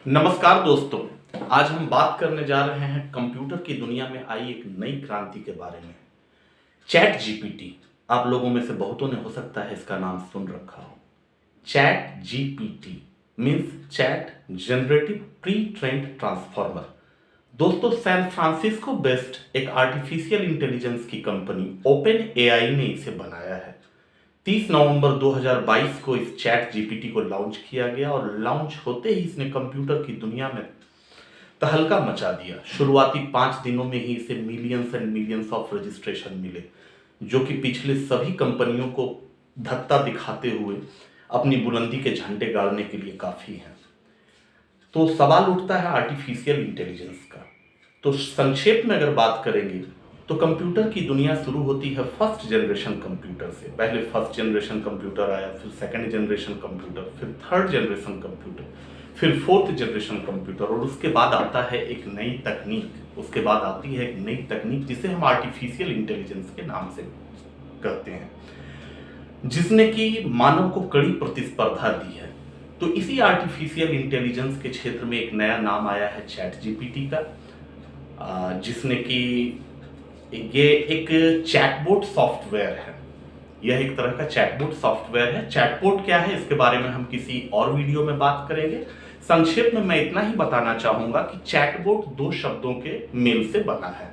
नमस्कार दोस्तों। आज हम बात करने जा रहे हैं कंप्यूटर की दुनिया में आई एक नई क्रांति के बारे में। Chat GPT. आप लोगों में से बहुतों ने हो सकता है इसका नाम सुन रखा हो। Chat GPT means chat generative pre trend transformer. दोस्तों, सैन फ्रांसिस्को बेस्ड एक आर्टिफिशियल इंटेलिजेंस की कंपनी ओपन एआई ने इसे बनाया है। 30 नवंबर 2022 को इस चैट जीपीटी को लॉन्च किया गया और लॉन्च होते ही इसने कंप्यूटर की दुनिया में तहलका मचा दिया। शुरुआती 5 दिनों में ही इसे millions and millions of registration मिले, जो कि पिछले सभी कंपनियों को धक्का दिखाते हुए अपनी बुलंदी के झंडे गाड़ने के लिए काफ़ी हैं। तो सवाल उठता है आर्टिफिशियल इंटेलिजेंस का। तो संक्षेप में अगर बात करेंगे तो कंप्यूटर की दुनिया शुरू होती है फर्स्ट जनरेशन कंप्यूटर से। पहले फर्स्ट जनरेशन कंप्यूटर आया, फिर सेकंड जनरेशन कंप्यूटर, फिर थर्ड जनरेशन कंप्यूटर, फिर फोर्थ जनरेशन कंप्यूटर, और उसके बाद आता है एक नई तकनीक। उसके बाद आती है एक नई तकनीक जिसे हम आर्टिफिशियल इंटेलिजेंस के नाम से कहते हैं, जिसने कि मानव को कड़ी प्रतिस्पर्धा दी है। तो इसी आर्टिफिशियल इंटेलिजेंस के क्षेत्र में एक नया नाम आया है चैट जीपीटी का, जिसने कि ये एक चैटबॉट सॉफ्टवेयर है। यह एक तरह का चैटबॉट सॉफ्टवेयर है। चैटबॉट क्या है, इसके बारे में हम किसी और वीडियो में बात करेंगे। संक्षेप में मैं इतना ही बताना चाहूंगा कि चैटबॉट 2 शब्दों के मेल से बना है,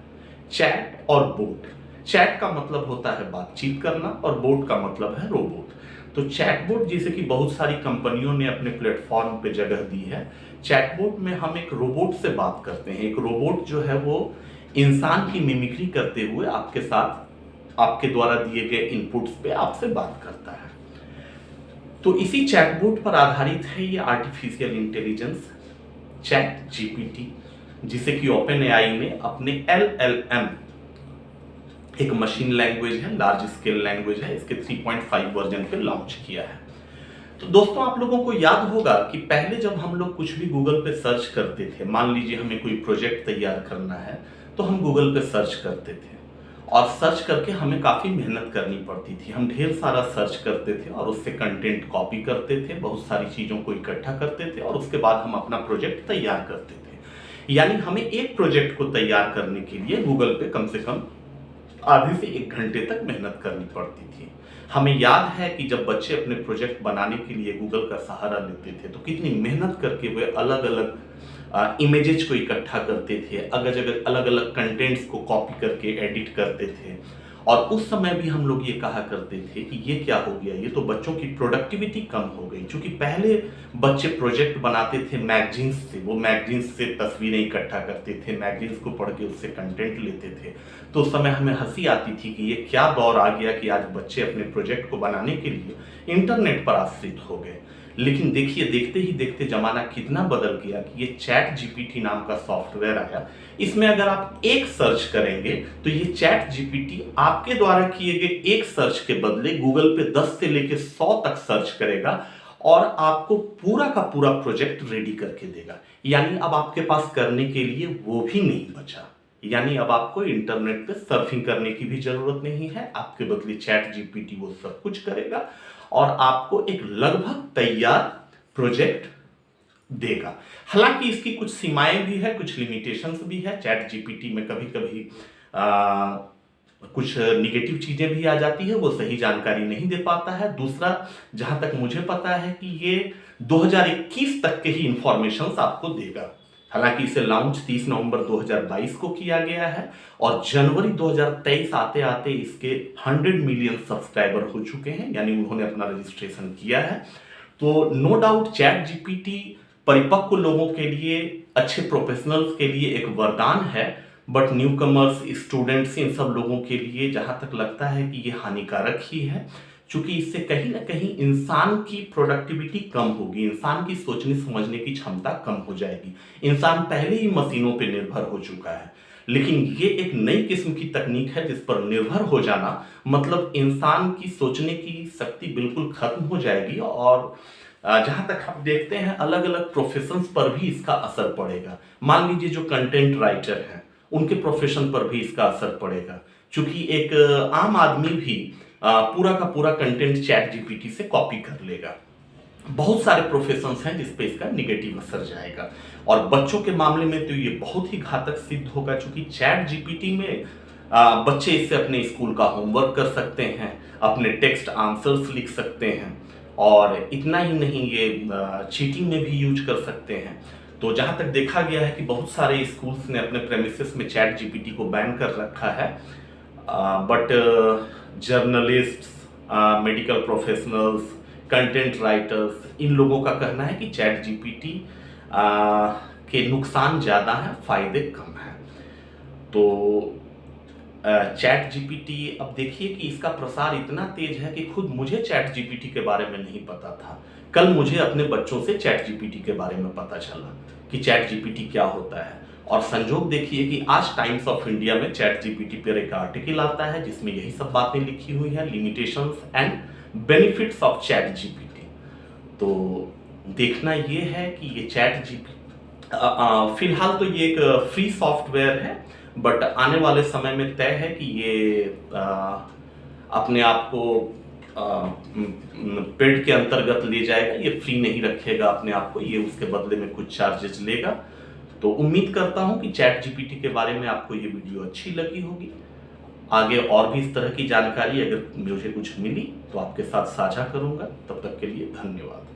चैट और बोट। चैट का मतलब होता है बातचीत करना और बोट का मतलब है रोबोट। तो चैटबॉट, जिसे कि बहुत सारी कंपनियों ने अपने प्लेटफॉर्म पे जगह दी है, चैटबॉट में हम एक रोबोट से बात करते हैं। एक रोबोट जो है वो इंसान की मिमिक्री करते हुए आपके साथ आपके द्वारा दिए गए इनपुट्स पे आपसे बात करता है। तो इसी चैटबॉट पर आधारित है ये आर्टिफिशियल इंटेलिजेंस चैट जीपीटी, जिसे कि ओपन एआई ने अपने एलएलएम, एक मशीन लैंग्वेज है, लार्ज स्केल लैंग्वेज है, इसके 3.5 वर्जन पे लॉन्च किया है। तो दोस्तों, आप लोगों को याद होगा कि पहले जब हम लोग कुछ भी गूगल पे सर्च करते थे, मान लीजिए हमें कोई प्रोजेक्ट तैयार करना है, तो हम गूगल पे सर्च करते थे और सर्च करके हमें काफ़ी मेहनत करनी पड़ती थी। हम ढेर सारा सर्च करते थे और उससे कंटेंट कॉपी करते थे, बहुत सारी चीज़ों को इकट्ठा करते थे और उसके बाद हम अपना प्रोजेक्ट तैयार करते थे। यानी हमें एक प्रोजेक्ट को तैयार करने के लिए गूगल पे कम से कम आधे से 1 घंटे तक मेहनत करनी पड़ती थी। हमें याद है कि जब बच्चे अपने प्रोजेक्ट बनाने के लिए गूगल का सहारा लेते थे तो कितनी मेहनत करके वे अलग अलग इमेजेस को इकट्ठा करते थे, अलग अलग कंटेंट्स को कॉपी करके एडिट करते थे। और उस समय भी हम लोग ये कहा करते थे कि ये क्या हो गया, ये तो बच्चों की प्रोडक्टिविटी कम हो गई। क्योंकि पहले बच्चे प्रोजेक्ट बनाते थे मैगजीन्स से, वो मैगजीन्स से तस्वीरें इकट्ठा करते थे, मैगजीन्स को पढ़ के उससे कंटेंट लेते थे। तो उस समय हमें हंसी आती थी कि ये क्या दौर आ गया कि आज बच्चे अपने प्रोजेक्ट को बनाने के लिए इंटरनेट पर आश्रित हो गए। लेकिन देखिए, देखते ही देखते जमाना कितना बदल गया कि ये चैट जीपीटी नाम का सॉफ्टवेयर आया। इसमें अगर आप एक सर्च करेंगे तो ये चैट जीपीटी आपके द्वारा किए गए एक सर्च के बदले गूगल पे 10 से लेके 100 तक सर्च करेगा और आपको पूरा का पूरा प्रोजेक्ट रेडी करके देगा। यानी अब आपके पास करने के लिए वो भी नहीं बचा। यानी अब आपको इंटरनेट पे सर्फिंग करने की भी जरूरत नहीं है, आपके बदले चैट जीपीटी वो सब कुछ करेगा और आपको एक लगभग तैयार प्रोजेक्ट देगा। हालांकि इसकी कुछ सीमाएं भी है, कुछ लिमिटेशंस भी है। चैट जीपीटी में कभी कभी कुछ निगेटिव चीजें भी आ जाती है, वो सही जानकारी नहीं दे पाता है। दूसरा, जहां तक मुझे पता है कि ये 2021 तक के ही इंफॉर्मेशन आपको देगा। हालांकि इसे लॉन्च 30 नवंबर 2022 को किया गया है और जनवरी 2023 आते आते इसके 100 मिलियन सब्सक्राइबर हो चुके हैं, यानी उन्होंने अपना रजिस्ट्रेशन किया है। तो नो डाउट चैट जीपीटी परिपक्व लोगों के लिए, अच्छे प्रोफेशनल्स के लिए एक वरदान है, बट न्यू कमर्स, स्टूडेंट्स, इन सब लोगों के लिए जहां तक लगता है कि ये हानिकारक ही है। क्योंकि इससे कहीं ना कहीं इंसान की प्रोडक्टिविटी कम होगी, इंसान की सोचने समझने की क्षमता कम हो जाएगी। इंसान पहले ही मशीनों पर निर्भर हो चुका है, लेकिन ये एक नई किस्म की तकनीक है जिस पर निर्भर हो जाना मतलब इंसान की सोचने की शक्ति बिल्कुल खत्म हो जाएगी। और जहां तक हम देखते हैं अलग अलग प्रोफेशंस पर भी इसका असर पड़ेगा। मान लीजिए जो कंटेंट राइटर हैं, उनके प्रोफेशन पर भी इसका असर पड़ेगा, क्योंकि एक आम आदमी भी पूरा का पूरा कंटेंट चैट जीपीटी से कॉपी कर लेगा। बहुत सारे प्रोफेशंस हैं जिस पे इसका निगेटिव असर जाएगा। और बच्चों के मामले में तो ये बहुत ही घातक सिद्ध होगा, चूंकि चैट जीपीटी में बच्चे इससे अपने स्कूल का होमवर्क कर सकते हैं, अपने टेक्स्ट आंसर्स लिख सकते हैं, और इतना ही नहीं, ये चीटिंग में भी यूज कर सकते हैं। तो जहाँ तक देखा गया है कि बहुत सारे स्कूल्स ने अपने प्रेमिसेस में चैट जीपीटी को बैन कर रखा है, but journalists, medical professionals, content writers, इन लोगों का कहना है कि चैट जीपीटी के नुकसान ज़्यादा हैं, फायदे कम हैं। तो चैट जीपीटी, अब देखिए कि इसका प्रसार इतना तेज है कि खुद मुझे चैट जीपीटी के बारे में नहीं पता था। कल मुझे अपने बच्चों से चैट जीपीटी के बारे में पता चला कि चैट जीपीटी क्या होता है। और संजोग देखिए कि आज टाइम्स ऑफ इंडिया में चैट जीपीटी पर एक आर्टिकल आता है जिसमें यही सब बातें लिखी हुई है, limitations and benefits of chat GPT. तो देखना ये है कि ये चैट जीपीटी फिलहाल तो ये एक फ्री सॉफ्टवेयर है, बट आने वाले समय में तय है कि ये अपने आप को पेड के अंतर्गत ले जाएगा, ये फ्री नहीं रखेगा अपने आप को, ये उसके बदले में कुछ चार्जेस लेगा। तो उम्मीद करता हूं कि चैट जीपीटी के बारे में आपको ये वीडियो अच्छी लगी होगी। आगे और भी इस तरह की जानकारी अगर मुझे कुछ मिली तो आपके साथ साझा करूंगा। तब तक के लिए धन्यवाद।